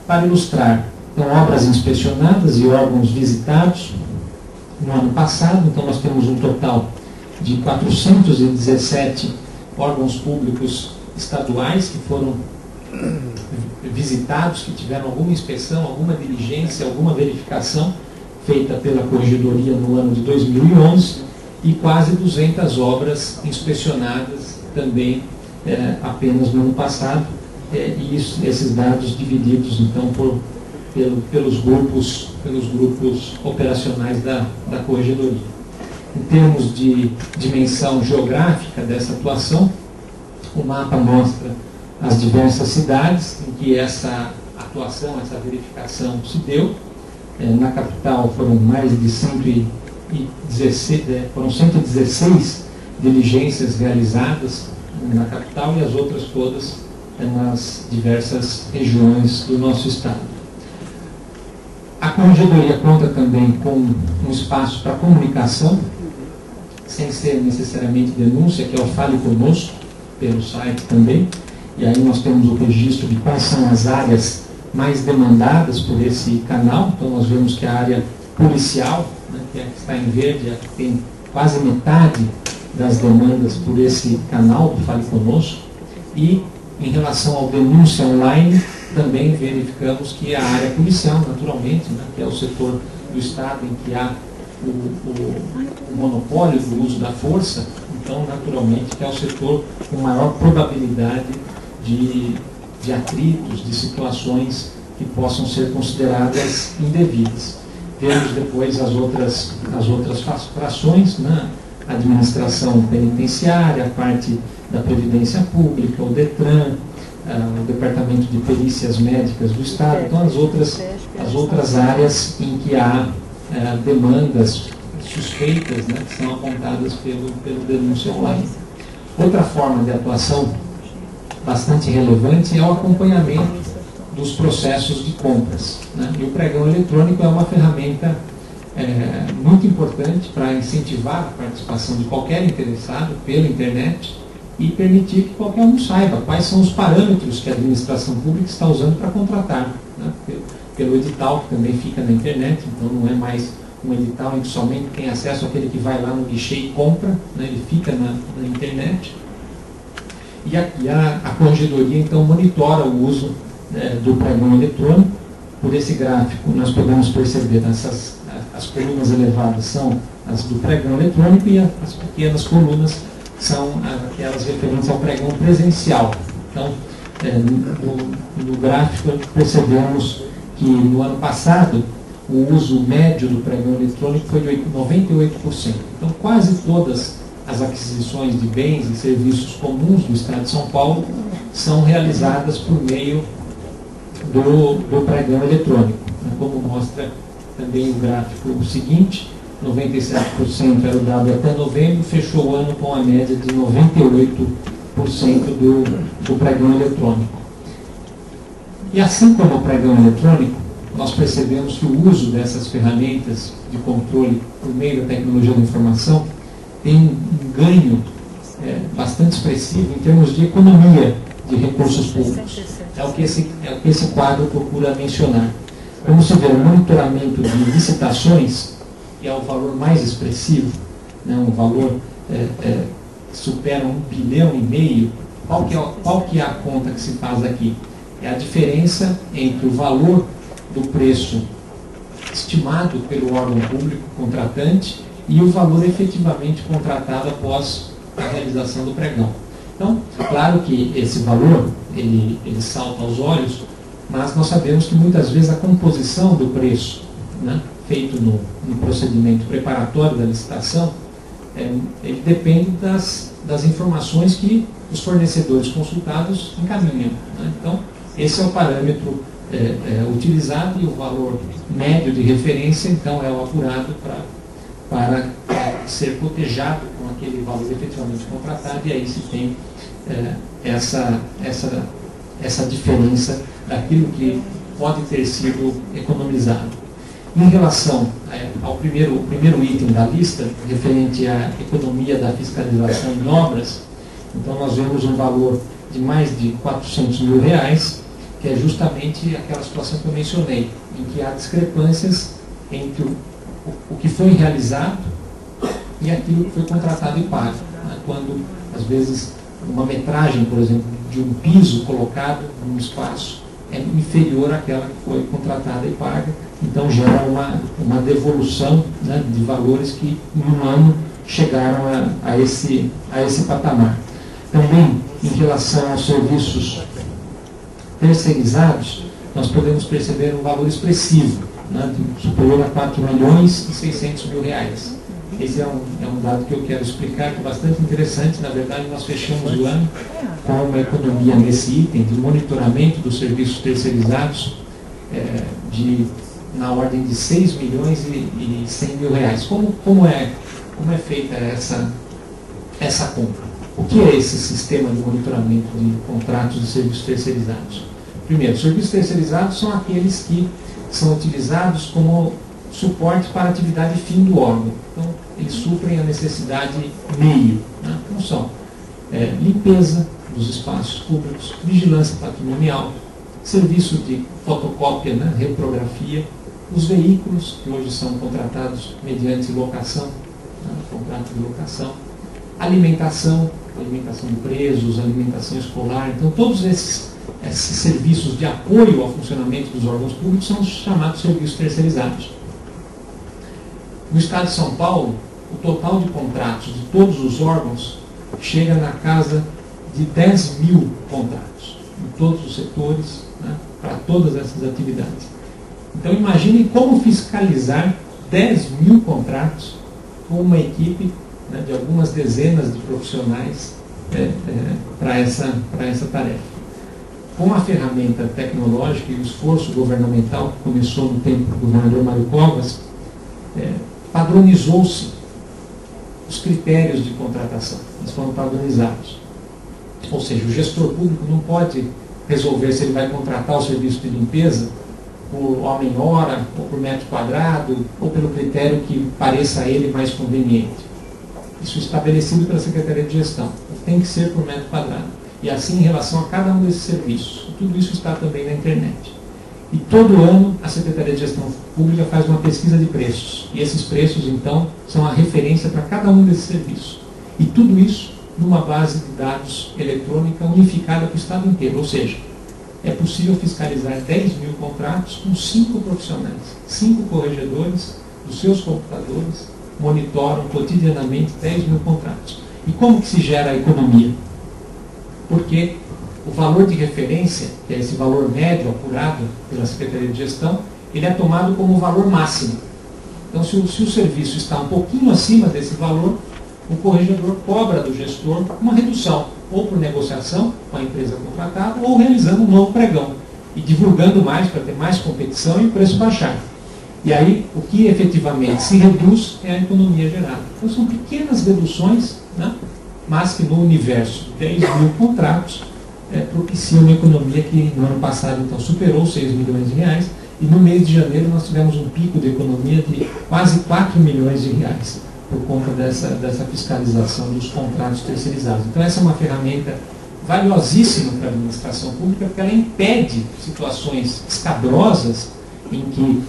Para ilustrar, então, obras inspecionadas e órgãos visitados no ano passado, então nós temos um total de 417 órgãos públicos estaduais que foram visitados, que tiveram alguma inspeção, alguma diligência, alguma verificação feita pela Corregedoria no ano de 2011 e quase 200 obras inspecionadas também apenas no ano passado, e esses dados divididos então pelos grupos operacionais da Corregedoria. Em termos de dimensão geográfica dessa atuação, o mapa mostra as diversas cidades em que essa atuação, essa verificação se deu. Na capital foram mais de 116 diligências realizadas na capital e as outras todas nas diversas regiões do nosso estado. A Corregedoria conta também com um espaço para comunicação, sem ser necessariamente denúncia, que é o Fale Conosco, pelo site também. E aí nós temos o registro de quais são as áreas mais demandadas por esse canal. Então nós vemos que a área policial, né, que está em verde, tem quase metade das demandas por esse canal do Fale Conosco. E em relação ao denúncia online, também verificamos que a área policial, naturalmente, né, que é o setor do Estado em que há o monopólio do uso da força, então, naturalmente, que é o setor com maior probabilidade de atritos, de situações que possam ser consideradas indevidas. Temos depois as outras frações, né? A administração penitenciária, a parte da Previdência Pública, o DETRAN, o Departamento de Perícias Médicas do Estado, então as outras áreas em que há demandas suspeitas, né, que são apontadas pelo denúncia online. Outra forma de atuação bastante relevante é o acompanhamento dos processos de compras, né? E o pregão eletrônico é uma ferramenta muito importante para incentivar a participação de qualquer interessado pela internet e permitir que qualquer um saiba quais são os parâmetros que a administração pública está usando para contratar, né? Pelo edital, que também fica na internet, então não é mais um edital em que somente tem acesso àquele que vai lá no guichê e compra, né? Ele fica na internet. E aqui a Corregedoria, então, monitora o uso do pregão eletrônico. Por esse gráfico, nós podemos perceber as colunas elevadas são as do pregão eletrônico e as pequenas colunas são aquelas referentes ao pregão presencial. Então, no gráfico, percebemos que no ano passado o uso médio do pregão eletrônico foi de 98%. Então, quase todas as aquisições de bens e serviços comuns do Estado de São Paulo são realizadas por meio do pregão eletrônico. Como mostra também o gráfico seguinte, 97% era o dado até novembro, fechou o ano com a média de 98% do pregão eletrônico. E assim como o pregão eletrônico, nós percebemos que o uso dessas ferramentas de controle por meio da tecnologia da informação tem um ganho bastante expressivo em termos de economia de recursos públicos. É o que esse quadro procura mencionar. Como se vê, o monitoramento de licitações, que é o valor mais expressivo, né, um valor que supera 1,5 bilhão, qual que é a conta que se faz aqui? É a diferença entre o valor do preço estimado pelo órgão público contratante e o valor efetivamente contratado após a realização do pregão. Então, claro que esse valor, ele salta aos olhos, mas nós sabemos que muitas vezes a composição do preço, né, feito no procedimento preparatório da licitação, ele depende das informações que os fornecedores consultados encaminham, né? Então, esse é o parâmetro utilizado e o valor médio de referência, então, é o apurado para ser cotejado com aquele valor efetivamente contratado, e aí se tem essa diferença daquilo que pode ter sido economizado. Em relação ao primeiro item da lista, referente à economia da fiscalização em obras, então nós vemos um valor de mais de R$ 400 mil, que é justamente aquela situação que eu mencionei, em que há discrepâncias entre o que foi realizado e aquilo que foi contratado e pago. Né? Quando, às vezes, uma metragem, por exemplo, de um piso colocado num espaço é inferior àquela que foi contratada e paga, então gera uma devolução, né, de valores que em um ano chegaram a esse patamar. Também, em relação aos serviços terceirizados, nós podemos perceber um valor expressivo, né, superior a 4 milhões e 600 mil reais. Esse é um dado que eu quero explicar, que é bastante interessante. Na verdade, nós fechamos o ano com uma economia nesse item de monitoramento dos serviços terceirizados na ordem de 6 milhões e 100 mil reais. Como é feita essa compra? O que é esse sistema de monitoramento de contratos de serviços terceirizados? Primeiro, serviços terceirizados são aqueles que são utilizados como suporte para a atividade fim do órgão. Então, eles suprem a necessidade meio. Né? Então, são limpeza dos espaços públicos, vigilância patrimonial, serviço de fotocópia, né? Reprografia, os veículos, que hoje são contratados mediante locação, né? Contrato de locação, alimentação de presos, alimentação escolar. Então, todos esses serviços de apoio ao funcionamento dos órgãos públicos são chamados serviços terceirizados. No Estado de São Paulo, o total de contratos de todos os órgãos chega na casa de 10 mil contratos, em todos os setores, né, para todas essas atividades. Então, imaginem como fiscalizar 10 mil contratos com uma equipe, né, de algumas dezenas de profissionais para essa tarefa. Com a ferramenta tecnológica e o esforço governamental que começou no tempo do governador Mário Covas, padronizou-se os critérios de contratação. Eles foram padronizados. Ou seja, o gestor público não pode resolver se ele vai contratar o serviço de limpeza por homem-hora, ou por metro quadrado, ou pelo critério que pareça a ele mais conveniente. Isso é estabelecido pela Secretaria de Gestão. Tem que ser por metro quadrado. E assim em relação a cada um desses serviços. Tudo isso está também na internet. E todo ano a Secretaria de Gestão Pública faz uma pesquisa de preços. E esses preços, então, são a referência para cada um desses serviços. E tudo isso numa base de dados eletrônica unificada para o Estado inteiro. Ou seja, é possível fiscalizar 10 mil contratos com 5 profissionais. 5 corregedores dos seus computadores monitoram cotidianamente 10 mil contratos. E como que se gera a economia? Porque o valor de referência, que é esse valor médio apurado pela Secretaria de Gestão, ele é tomado como o valor máximo. Então, se o serviço está um pouquinho acima desse valor, o corregedor cobra do gestor uma redução, ou por negociação com a empresa contratada, ou realizando um novo pregão, e divulgando mais para ter mais competição e o preço baixar. E aí, o que efetivamente se reduz é a economia gerada. Então, são pequenas reduções, né? Mas que no universo de 10 mil contratos propicia uma economia que no ano passado então superou 6 milhões de reais, e no mês de janeiro nós tivemos um pico de economia de quase 4 milhões de reais, por conta dessa fiscalização dos contratos terceirizados. Então essa é uma ferramenta valiosíssima para a administração pública, porque ela impede situações escabrosas em que,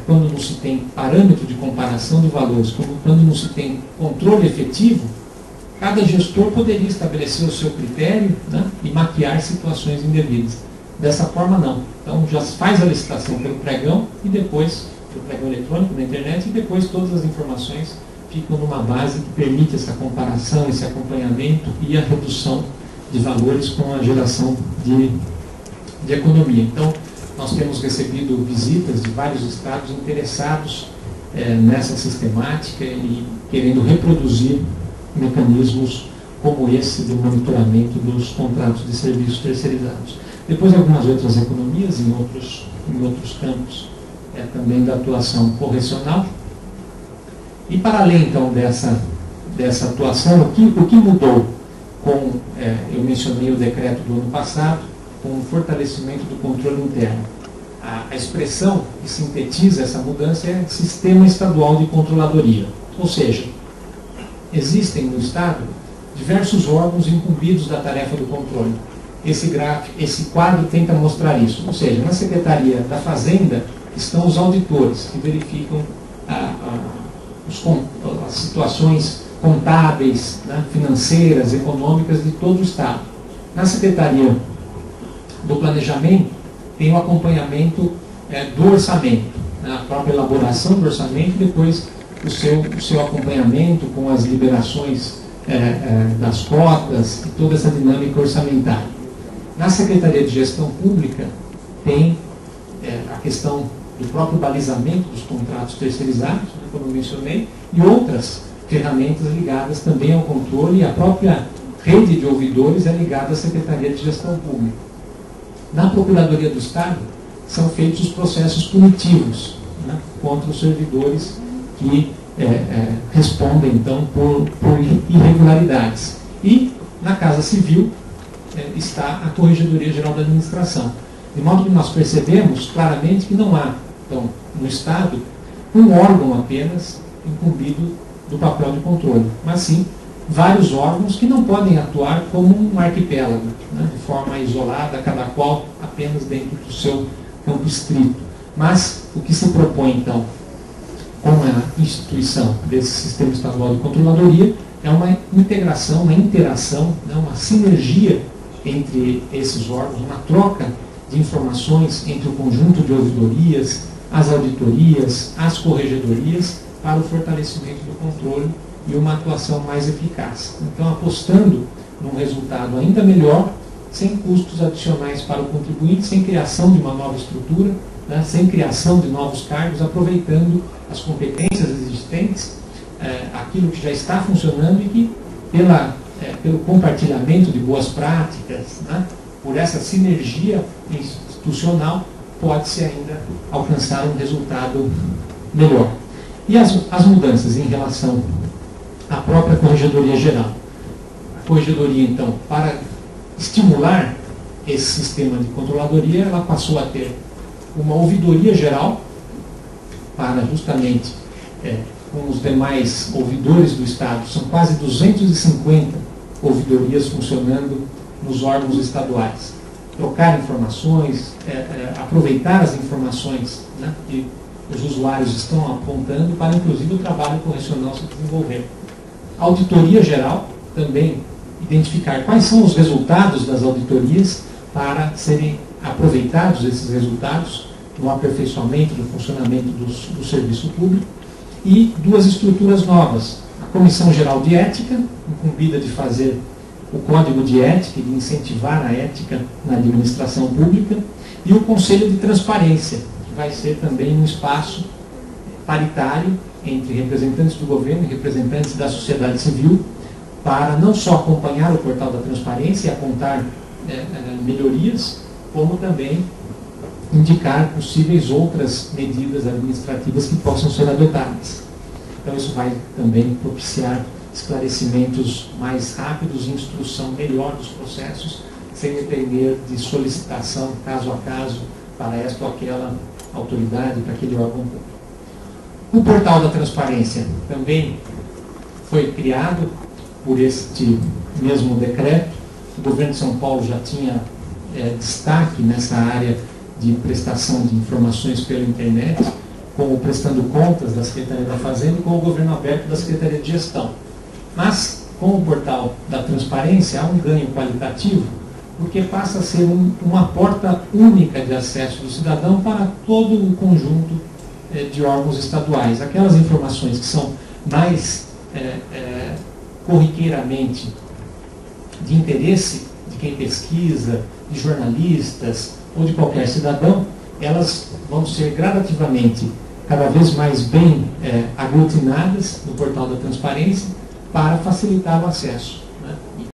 quando não se tem parâmetro de comparação de valores, quando não se tem controle efetivo, cada gestor poderia estabelecer o seu critério, né, e maquiar situações indevidas. Dessa forma, não. Então, já faz a licitação pelo pregão, e depois, pelo pregão eletrônico na internet, e depois todas as informações ficam numa base que permite essa comparação, esse acompanhamento e a redução de valores com a geração de economia. Então, nós temos recebido visitas de vários estados interessados nessa sistemática e querendo reproduzir mecanismos como esse do monitoramento dos contratos de serviços terceirizados. Depois algumas outras economias em outros campos também da atuação correcional. E para além então dessa atuação, o que mudou com, eu mencionei o decreto do ano passado, com o fortalecimento do controle interno. A expressão que sintetiza essa mudança é Sistema Estadual de Controladoria. Ou seja, existem no Estado diversos órgãos incumbidos da tarefa do controle. esse gráfico, esse quadro tenta mostrar isso. Ou seja, na Secretaria da Fazenda estão os auditores que verificam as situações contábeis, né, financeiras, econômicas de todo o Estado. Na Secretaria do Planejamento tem o acompanhamento do orçamento, né, a própria elaboração do orçamento e depois o seu acompanhamento com as liberações das cotas e toda essa dinâmica orçamentária. Na Secretaria de Gestão Pública tem a questão do próprio balizamento dos contratos terceirizados, né, como eu mencionei, e outras ferramentas ligadas também ao controle, e a própria rede de ouvidores é ligada à Secretaria de Gestão Pública. Na Procuradoria do Estado são feitos os processos punitivos, né, contra os servidores que respondem, então, por irregularidades. E na Casa Civil está a Corregedoria Geral da Administração. De modo que nós percebemos claramente que não há, então, no Estado, um órgão apenas incumbido do papel de controle, mas sim vários órgãos que não podem atuar como um arquipélago, né, de forma isolada, cada qual apenas dentro do seu campo estrito. Mas o que se propõe, então, com a instituição desse sistema estadual de controladoria é uma integração, uma interação, né, uma sinergia entre esses órgãos, uma troca de informações entre o conjunto de ouvidorias, as auditorias, as corregedorias, para o fortalecimento do controle e uma atuação mais eficaz. Então, apostando num resultado ainda melhor, sem custos adicionais para o contribuinte, sem criação de uma nova estrutura, né, sem criação de novos cargos, aproveitando as competências existentes, aquilo que já está funcionando e que, pelo compartilhamento de boas práticas, né, por essa sinergia institucional, pode-se ainda alcançar um resultado melhor. E as mudanças em relação à própria Corregedoria Geral. A Corregedoria, então, para estimular esse sistema de controladoria, ela passou a ter uma ouvidoria geral para justamente, com os demais ouvidores do Estado, são quase 250 ouvidorias funcionando nos órgãos estaduais. Trocar informações, aproveitar as informações, né, que os usuários estão apontando para, inclusive, o trabalho correcional se desenvolver. A auditoria geral também identificar quais são os resultados das auditorias para serem aproveitados esses resultados no aperfeiçoamento do funcionamento do serviço público, e duas estruturas novas: a Comissão Geral de Ética, incumbida de fazer o Código de Ética e de incentivar a ética na administração pública, e o Conselho de Transparência, que vai ser também um espaço paritário entre representantes do governo e representantes da sociedade civil, para não só acompanhar o portal da transparência e apontar melhorias, como também indicar possíveis outras medidas administrativas que possam ser adotadas. Então isso vai também propiciar esclarecimentos mais rápidos e instrução melhor dos processos, sem depender de solicitação caso a caso para esta ou aquela autoridade, para aquele órgão público. O portal da transparência também foi criado por este mesmo decreto. O governo de São Paulo já tinha destaque nessa área de prestação de informações pela internet, com o Prestando Contas da Secretaria da Fazenda e com o Governo Aberto da Secretaria de Gestão. Mas, com o portal da transparência, há um ganho qualitativo, porque passa a ser uma porta única de acesso do cidadão para todo o conjunto de órgãos estaduais. Aquelas informações que são mais corriqueiramente de interesse de quem pesquisa, de jornalistas ou de qualquer cidadão, elas vão ser gradativamente cada vez mais bem aglutinadas no portal da transparência para facilitar o acesso.